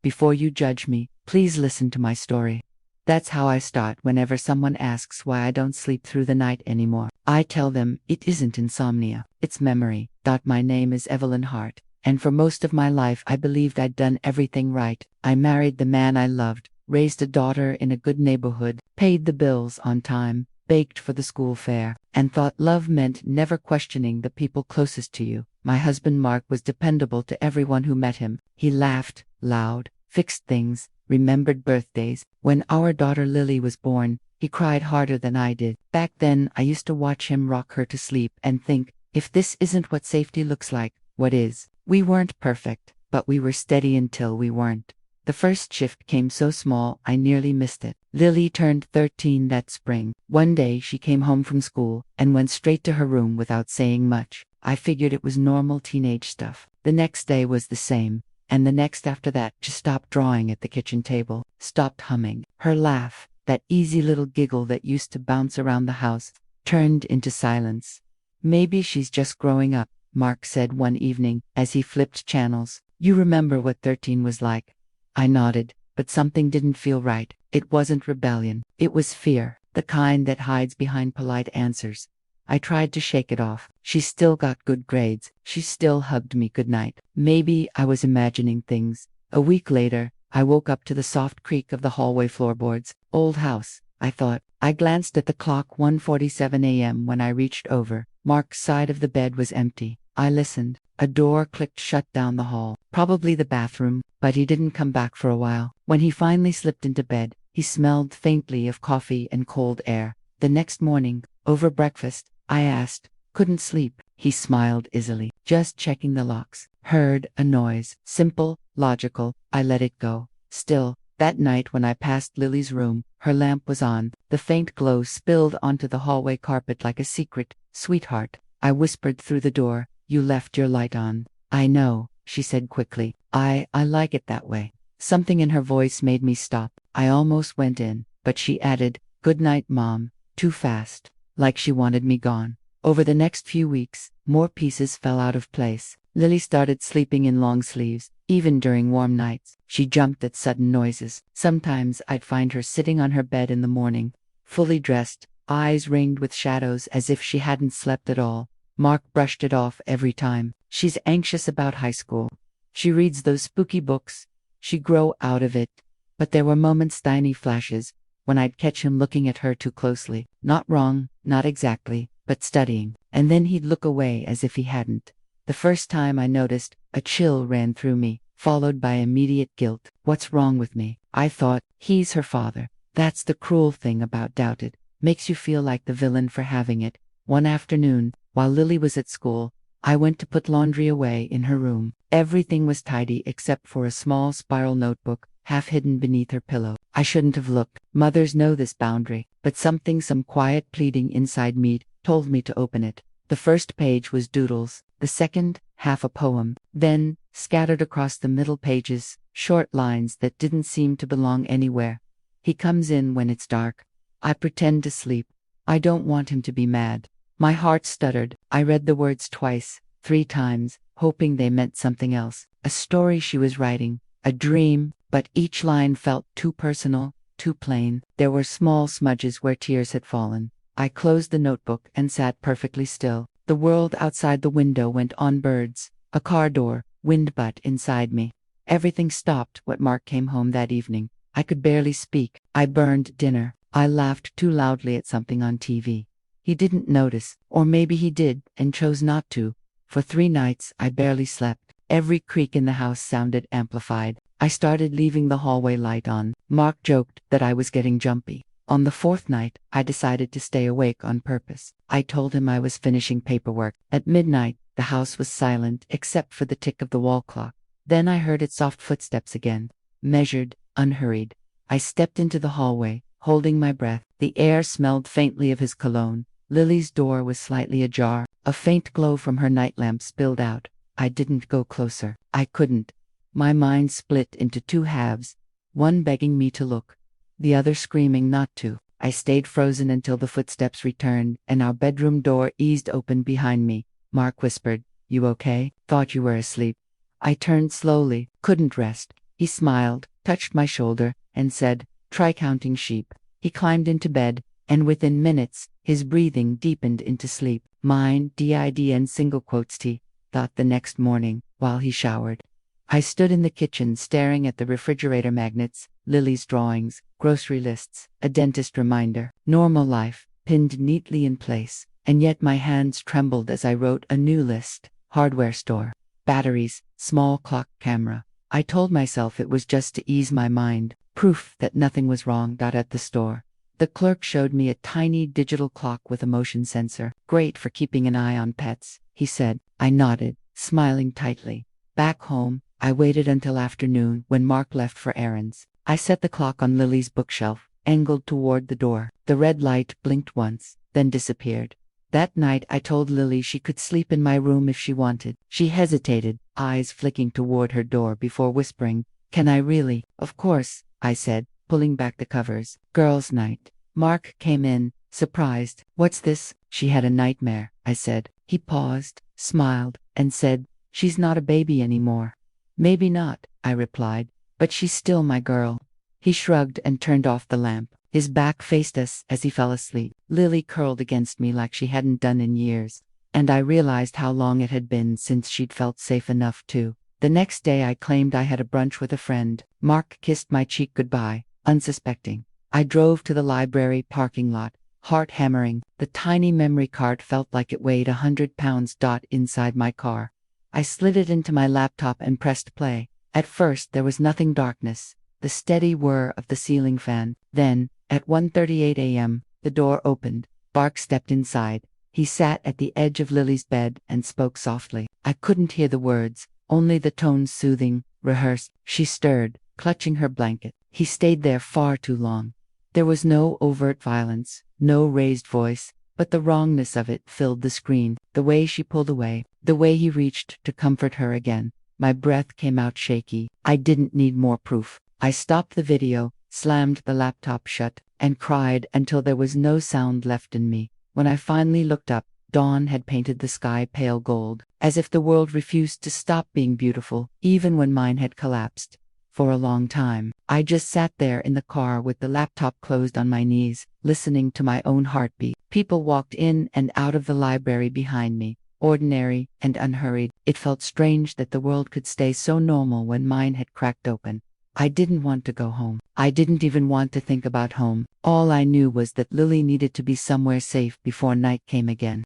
Before you judge me, please listen to my story. That's how I start whenever someone asks why I don't sleep through the night anymore. I tell them it isn't insomnia, it's memory. My name is Evelyn Hart, and for most of my life I believed I'd done everything right. I married the man I loved, raised a daughter in a good neighborhood, paid the bills on time, baked for the school fair, and thought love meant never questioning the people closest to you. My husband Mark was dependable to everyone who met him. He laughed loud, fixed things, remembered birthdays. When our daughter Lily was born, he cried harder than I did. Back then, I used to watch him rock her to sleep and think, if this isn't what safety looks like, what is? We weren't perfect, but we were steady until we weren't. The first shift came so small, I nearly missed it. Lily turned 13 that spring. One day, she came home from school and went straight to her room without saying much. I figured it was normal teenage stuff. The next day was the same. And the next after that, she stopped drawing at the kitchen table, stopped humming. Her laugh, that easy little giggle that used to bounce around the house, turned into silence. Maybe she's just growing up, Mark said one evening as he flipped channels. You remember what 13 was like? I nodded, but something didn't feel right. It wasn't rebellion. It was fear, the kind that hides behind polite answers. I tried to shake it off. She still got good grades. She still hugged me goodnight. Maybe I was imagining things. A week later, I woke up to the soft creak of the hallway floorboards. Old house, I thought. I glanced at the clock, 1:47 a.m. when I reached over. Mark's side of the bed was empty. I listened. A door clicked shut down the hall. Probably the bathroom, but he didn't come back for a while. When he finally slipped into bed, he smelled faintly of coffee and cold air. The next morning, over breakfast, I asked, couldn't sleep. He smiled easily. Just checking the locks. Heard a noise. Simple, logical. I let it go. Still, that night when I passed Lily's room, her lamp was on. The faint glow spilled onto the hallway carpet like a secret. Sweetheart, I whispered through the door, you left your light on. I know, she said quickly. I like it that way. Something in her voice made me stop. I almost went in, but she added, good night, Mom. Too fast. Like she wanted me gone. Over the next few weeks, more pieces fell out of place. Lily started sleeping in long sleeves, even during warm nights. She jumped at sudden noises. Sometimes I'd find her sitting on her bed in the morning, fully dressed, eyes ringed with shadows as if she hadn't slept at all. Mark brushed it off every time. She's anxious about high school. She reads those spooky books. She'd grow out of it. But there were moments, tiny flashes, when I'd catch him looking at her too closely. Not wrong, not exactly, but studying. And then he'd look away as if he hadn't. The first time I noticed, a chill ran through me, followed by immediate guilt. What's wrong with me? I thought, he's her father. That's the cruel thing about doubted. Makes you feel like the villain for having it. One afternoon, while Lily was at school, I went to put laundry away in her room. Everything was tidy except for a small spiral notebook, half hidden beneath her pillow. I shouldn't have looked. Mothers know this boundary, but some quiet pleading inside me told me to open it. The first page was doodles, the second, half a poem. Then, scattered across the middle pages, short lines that didn't seem to belong anywhere. He comes in when it's dark. I pretend to sleep. I don't want him to be mad. My heart stuttered. I read the words twice, 3 times, hoping they meant something else. A story she was writing, a dream, but each line felt too personal, too plain. There were small smudges where tears had fallen. I closed the notebook and sat perfectly still. The world outside the window went on, birds, a car door, wind butt inside me. Everything stopped when Mark came home that evening. I could barely speak. I burned dinner. I laughed too loudly at something on TV. He didn't notice, or maybe he did and chose not to. For 3 nights, I barely slept. Every creak in the house sounded amplified. I started leaving the hallway light on. Mark joked that I was getting jumpy. On the 4th night, I decided to stay awake on purpose. I told him I was finishing paperwork. At midnight, the house was silent except for the tick of the wall clock. Then I heard its soft footsteps again, measured, unhurried. I stepped into the hallway, holding my breath. The air smelled faintly of his cologne. Lily's door was slightly ajar. A faint glow from her night lamp spilled out. I didn't go closer. I couldn't. My mind split into 2 halves, one begging me to look, the other screaming not to. I stayed frozen until the footsteps returned and our bedroom door eased open behind me. Mark whispered, "You okay? Thought you were asleep." I turned slowly, couldn't rest. He smiled, touched my shoulder, and said, "Try counting sheep." He climbed into bed, and within minutes, his breathing deepened into sleep. Mine, DIDN single quotes T, thought the next morning, while he showered. I stood in the kitchen staring at the refrigerator magnets, Lily's drawings, grocery lists, a dentist reminder, normal life, pinned neatly in place, and yet my hands trembled as I wrote a new list. Hardware store, batteries, small clock camera. I told myself it was just to ease my mind, proof that nothing was wrong. At the store, the clerk showed me a tiny digital clock with a motion sensor. "Great for keeping an eye on pets," he said. I nodded, smiling tightly. Back home, I waited until afternoon when Mark left for errands. I set the clock on Lily's bookshelf, angled toward the door. The red light blinked once, then disappeared. That night I told Lily she could sleep in my room if she wanted. She hesitated, eyes flicking toward her door before whispering, "Can I really?" "Of course," I said, pulling back the covers. Girls' night. Mark came in, surprised. "What's this?" "She had a nightmare," I said. He paused, smiled, and said, "She's not a baby anymore." "Maybe not," I replied, "but she's still my girl." He shrugged and turned off the lamp. His back faced us as he fell asleep. Lily curled against me like she hadn't done in years, and I realized how long it had been since she'd felt safe enough to. The next day I claimed I had a brunch with a friend. Mark kissed my cheek goodbye, unsuspecting. I drove to the library parking lot, heart hammering. The tiny memory card felt like it weighed 100 pounds. Inside my car, I slid it into my laptop and pressed play. At first there was nothing. Darkness, the steady whir of the ceiling fan. Then, at 1:38 a.m., the door opened. Bark stepped inside. He sat at the edge of Lily's bed and spoke softly. I couldn't hear the words, only the tones soothing, rehearsed. She stirred, clutching her blanket. He stayed there far too long. There was no overt violence, no raised voice, but the wrongness of it filled the screen. The way she pulled away, the way he reached to comfort her again. My breath came out shaky. I didn't need more proof. I stopped the video, slammed the laptop shut, and cried until there was no sound left in me. When I finally looked up, dawn had painted the sky pale gold, as if the world refused to stop being beautiful, even when mine had collapsed. For a long time, I just sat there in the car with the laptop closed on my knees, listening to my own heartbeat. People walked in and out of the library behind me, ordinary and unhurried. It felt strange that the world could stay so normal when mine had cracked open. I didn't want to go home. I didn't even want to think about home. All I knew was that Lily needed to be somewhere safe before night came again.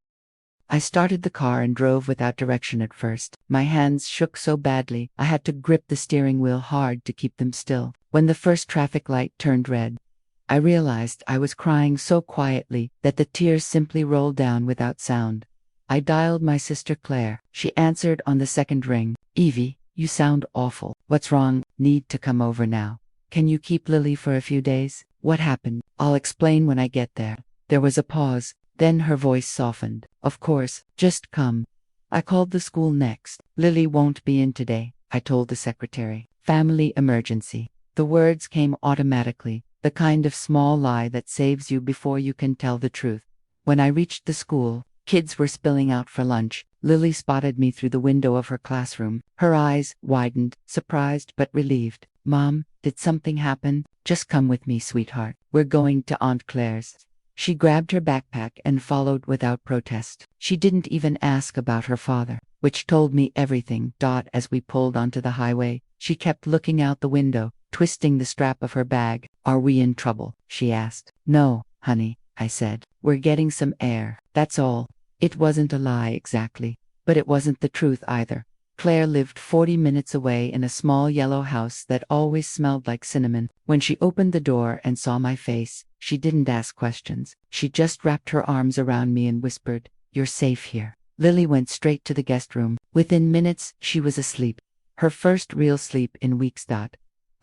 I started the car and drove without direction at first. My hands shook so badly, I had to grip the steering wheel hard to keep them still. When the first traffic light turned red, I realized I was crying so quietly that the tears simply rolled down without sound. I dialed my sister Claire. She answered on the second ring. "Evie, you sound awful. What's wrong? Need to come over now. Can you keep Lily for a few days?" "What happened?" "I'll explain when I get there." There was a pause. Then her voice softened. "Of course, just come." I called the school next. "Lily won't be in today," I told the secretary. "Family emergency." The words came automatically, the kind of small lie that saves you before you can tell the truth. When I reached the school, kids were spilling out for lunch. Lily spotted me through the window of her classroom. Her eyes widened, surprised but relieved. "Mom, did something happen?" "Just come with me, sweetheart. We're going to Aunt Claire's." She grabbed her backpack and followed without protest. She didn't even ask about her father, which told me everything. As we pulled onto the highway, she kept looking out the window, twisting the strap of her bag. "Are we in trouble?" she asked. "No, honey," I said. "We're getting some air, that's all." It wasn't a lie exactly, but it wasn't the truth either. Claire lived 40 minutes away in a small yellow house that always smelled like cinnamon. When she opened the door and saw my face, she didn't ask questions. She just wrapped her arms around me and whispered, "You're safe here." Lily went straight to the guest room. Within minutes, she was asleep. Her first real sleep in weeks.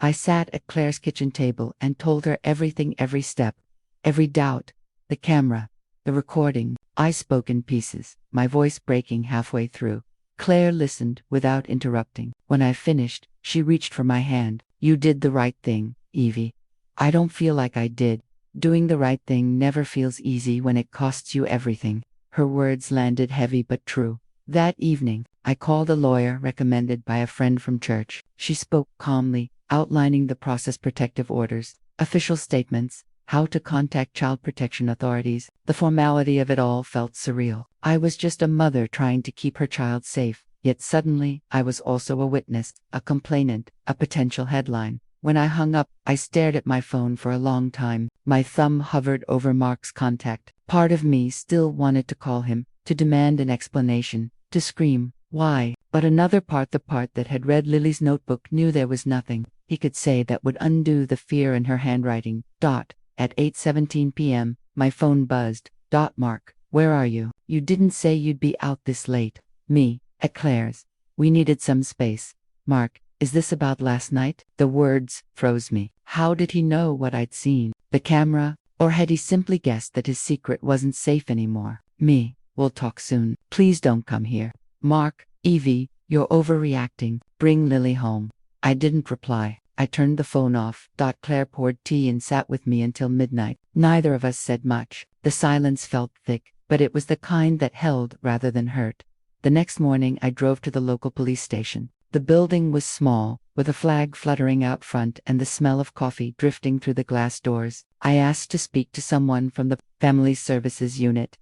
I sat at Claire's kitchen table and told her everything, every step, every doubt, the camera, the recording. I spoke in pieces, my voice breaking halfway through. Claire listened without interrupting. When I finished, she reached for my hand. "You did the right thing, Evie." "I don't feel like I did. Doing the right thing never feels easy when it costs you everything." Her words landed heavy but true. That evening, I called a lawyer recommended by a friend from church. She spoke calmly, outlining the process, protective orders, official statements, how to contact child protection authorities. The formality of it all felt surreal. I was just a mother trying to keep her child safe, yet suddenly I was also a witness, a complainant, a potential headline. When I hung up, I stared at my phone for a long time. My thumb hovered over Mark's contact. Part of me still wanted to call him, to demand an explanation, to scream, why? But another part, the part that had read Lily's notebook, knew there was nothing he could say that would undo the fear in her handwriting. At 8:17 p.m., my phone buzzed. Mark, where are you? You didn't say you'd be out this late. Me, at Claire's. We needed some space. Mark, is this about last night? The words froze me. How did he know what I'd seen? The camera? Or had he simply guessed that his secret wasn't safe anymore? Me, we'll talk soon. Please don't come here. Mark, Evie, you're overreacting. Bring Lily home. I didn't reply. I turned the phone off. Claire poured tea and sat with me until midnight. Neither of us said much. The silence felt thick, but it was the kind that held rather than hurt. The next morning I drove to the local police station. The building was small, with a flag fluttering out front and the smell of coffee drifting through the glass doors. I asked to speak to someone from the Family Services Unit.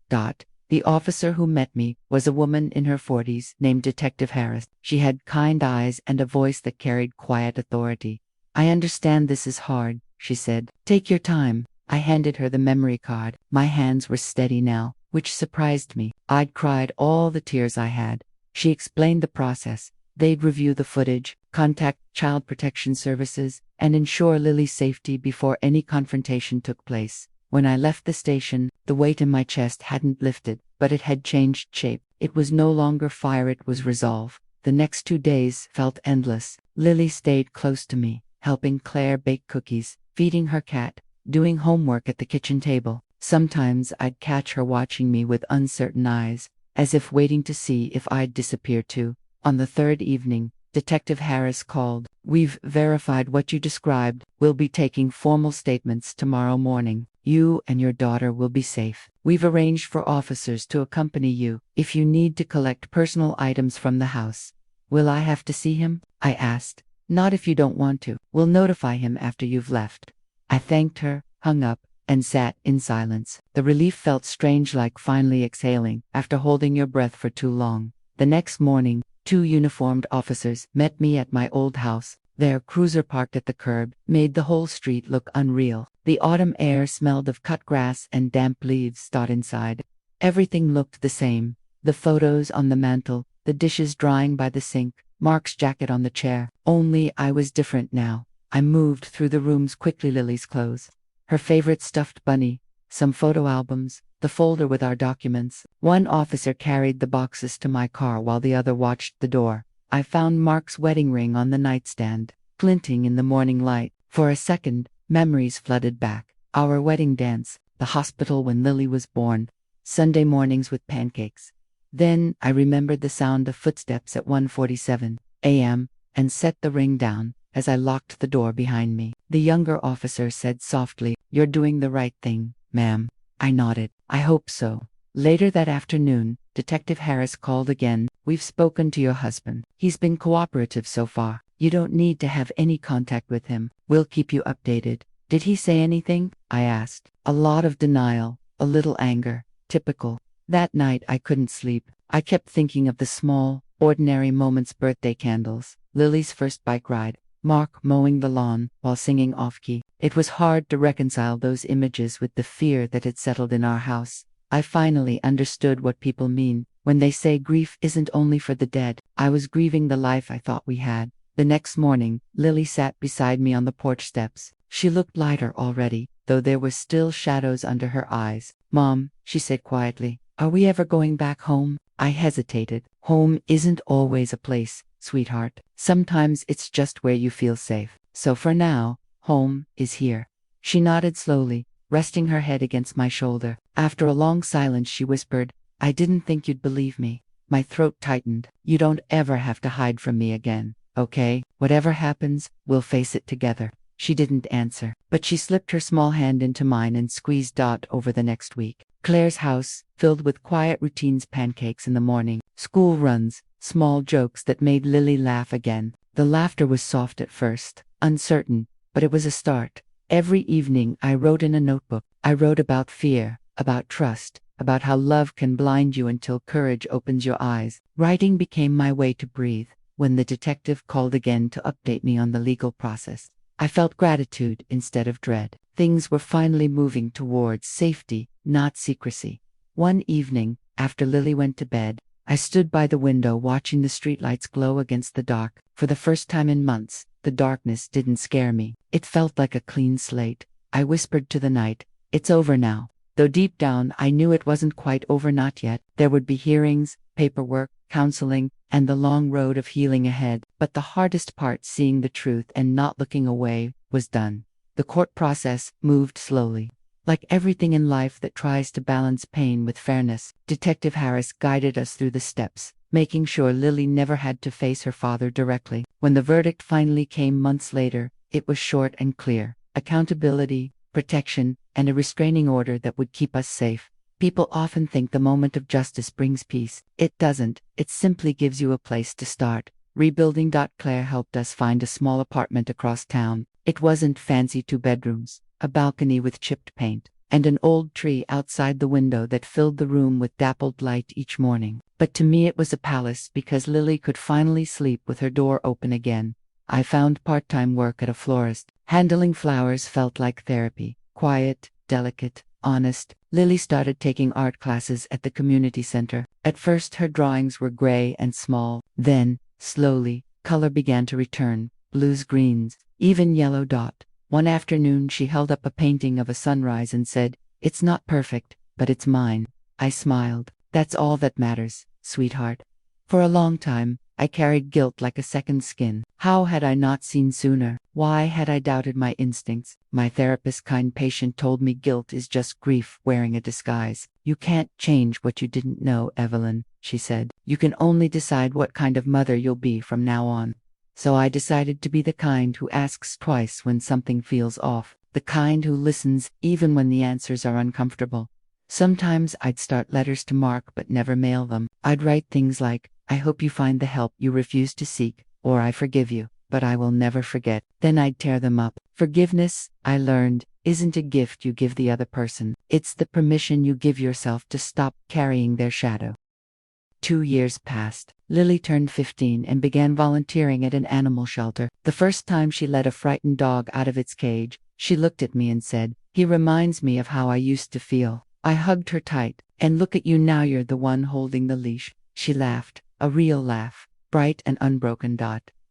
The officer who met me was a woman in her 40s named Detective Harris. She had kind eyes and a voice that carried quiet authority. I understand this is hard, she said. Take your time. I handed her the memory card. My hands were steady now, which surprised me. I'd cried all the tears I had. She explained the process. They'd review the footage, contact Child Protection Services, and ensure Lily's safety before any confrontation took place. When I left the station, the weight in my chest hadn't lifted, but it had changed shape. It was no longer fire, it was resolve. The next 2 days felt endless. Lily stayed close to me, helping Claire bake cookies, feeding her cat, doing homework at the kitchen table. Sometimes I'd catch her watching me with uncertain eyes, as if waiting to see if I'd disappear too. On the third evening, Detective Harris called. We've verified what you described. We'll be taking formal statements tomorrow morning. You and your daughter will be safe. We've arranged for officers to accompany you if you need to collect personal items from the house. Will I have to see him? I asked. Not if you don't want to. We'll notify him after you've left. I thanked her, hung up, and sat in silence. The relief felt strange, like finally exhaling after holding your breath for too long. The next morning, 2 uniformed officers met me at my old house. Their cruiser parked at the curb made the whole street look unreal. The autumn air smelled of cut grass and damp leaves. Inside, everything looked the same. The photos on the mantel, the dishes drying by the sink, Mark's jacket on the chair. Only I was different now. I moved through the rooms quickly. Lily's clothes, her favorite stuffed bunny, some photo albums, the folder with our documents. One officer carried the boxes to my car while the other watched the door. I found Mark's wedding ring on the nightstand, glinting in the morning light. For a second, memories flooded back. Our wedding dance, the hospital when Lily was born, Sunday mornings with pancakes. Then I remembered the sound of footsteps at 1:47 a.m. and set the ring down as I locked the door behind me. The younger officer said softly, "You're doing the right thing, ma'am." I nodded. I hope so. Later that afternoon, Detective Harris called again. We've spoken to your husband. He's been cooperative so far. You don't need to have any contact with him. We'll keep you updated. Did he say anything? I asked. A lot of denial, a little anger. Typical. That night I couldn't sleep. I kept thinking of the small, ordinary moments: birthday candles, Lily's first bike ride, Mark mowing the lawn while singing off-key. It was hard to reconcile those images with the fear that had settled in our house. I finally understood what people mean when they say grief isn't only for the dead. I was grieving the life I thought we had. The next morning, Lily sat beside me on the porch steps. She looked lighter already, though there were still shadows under her eyes. "Mom," she said quietly, "are we ever going back home?" I hesitated. Home isn't always a place, sweetheart. Sometimes it's just where you feel safe. So for now, home is here. She nodded slowly, resting her head against my shoulder. After a long silence, she whispered, "I didn't think you'd believe me." My throat tightened. "You don't ever have to hide from me again, okay? Whatever happens, we'll face it together." She didn't answer, but she slipped her small hand into mine and squeezed over the next week. Claire's house, filled with quiet routines: pancakes in the morning, school runs, small jokes that made Lily laugh again. The laughter was soft at first, uncertain, but it was a start. Every evening I wrote in a notebook. I wrote about fear, about trust, about how love can blind you until courage opens your eyes. Writing became my way to breathe. When the detective called again to update me on the legal process, I felt gratitude instead of dread. Things were finally moving towards safety, not secrecy. One evening, after Lily went to bed, I stood by the window watching the streetlights glow against the dark. For the first time in months, the darkness didn't scare me. It felt like a clean slate. I whispered to the night, "It's over now." Though deep down I knew it wasn't quite over, not yet. There would be hearings, paperwork, counseling, and the long road of healing ahead. But the hardest part, seeing the truth and not looking away, was done. The court process moved slowly. Like everything in life that tries to balance pain with fairness, Detective Harris guided us through the steps, making sure Lily never had to face her father directly. When the verdict finally came months later, it was short and clear: accountability, protection, and a restraining order that would keep us safe. People often think the moment of justice brings peace. It doesn't. It simply gives you a place to start. Rebuilding. Claire helped us find a small apartment across town. It wasn't fancy: 2 bedrooms, a balcony with chipped paint, and an old tree outside the window that filled the room with dappled light each morning. But to me it was a palace because Lily could finally sleep with her door open again. I found part-time work at a florist. Handling flowers felt like therapy. Quiet, delicate, honest. Lily started taking art classes at the community center. At first her drawings were gray and small. Then, slowly, color began to return. Blues, greens, even yellow. One afternoon she held up a painting of a sunrise and said, "It's not perfect, but it's mine." I smiled. "That's all that matters, sweetheart." For a long time, I carried guilt like a second skin. How had I not seen sooner? Why had I doubted my instincts? My therapist, kind patient, told me guilt is just grief wearing a disguise. "You can't change what you didn't know, Evelyn," she said. "You can only decide what kind of mother you'll be from now on." So I decided to be the kind who asks twice when something feels off, the kind who listens even when the answers are uncomfortable. Sometimes I'd start letters to Mark but never mail them. I'd write things like, "I hope you find the help you refuse to seek," or "I forgive you, but I will never forget." Then I'd tear them up. Forgiveness, I learned, isn't a gift you give the other person. It's the permission you give yourself to stop carrying their shadow. 2 years passed. Lily turned 15 and began volunteering at an animal shelter. The first time she let a frightened dog out of its cage, she looked at me and said, "He reminds me of how I used to feel." I hugged her tight. "And look at you now, you're the one holding the leash." She laughed, a real laugh, bright and unbroken.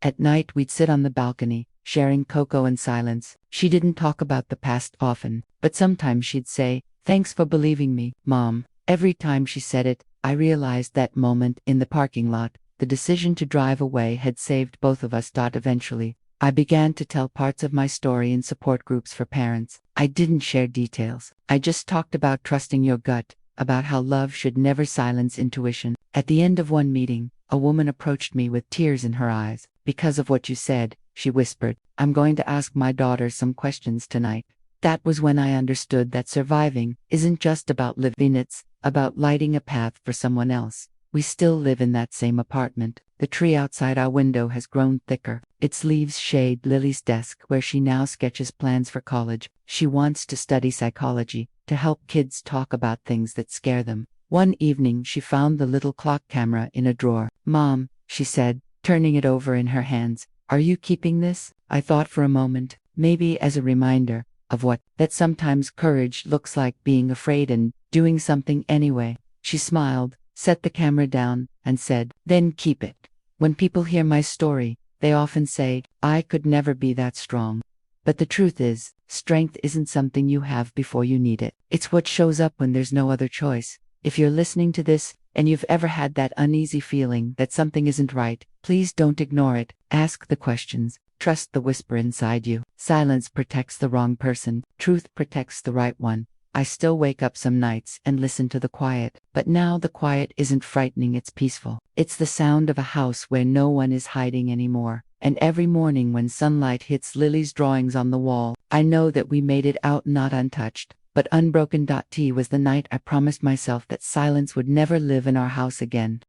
At night we'd sit on the balcony, sharing cocoa and silence. She didn't talk about the past often, but sometimes she'd say, "Thanks for believing me, Mom." Every time she said it, I realized that moment in the parking lot, the decision to drive away had saved both of us. Eventually, I began to tell parts of my story in support groups for parents. I didn't share details. I just talked about trusting your gut, about how love should never silence intuition. At the end of one meeting, a woman approached me with tears in her eyes. "Because of what you said," she whispered, "I'm going to ask my daughter some questions tonight." That was when I understood that surviving isn't just about living, it's about lighting a path for someone else. We still live in that same apartment. The tree outside our window has grown thicker. Its leaves shade Lily's desk where she now sketches plans for college. She wants to study psychology, to help kids talk about things that scare them. One evening she found the little clock camera in a drawer. "Mom," she said, turning it over in her hands, "are you keeping this?" I thought for a moment, maybe as a reminder of what? That sometimes courage looks like being afraid and doing something anyway. She smiled, set the camera down, and said, "Then keep it." When people hear my story, they often say, "I could never be that strong." But the truth is, strength isn't something you have before you need it. It's what shows up when there's no other choice. If you're listening to this, and you've ever had that uneasy feeling that something isn't right, please don't ignore it. Ask the questions. Trust the whisper inside you. Silence protects the wrong person. Truth protects the right one. I still wake up some nights and listen to the quiet. But now the quiet isn't frightening, it's peaceful. It's the sound of a house where no one is hiding anymore. And every morning when sunlight hits Lily's drawings on the wall, I know that we made it out not untouched, but unbroken. T was the night I promised myself that silence would never live in our house again.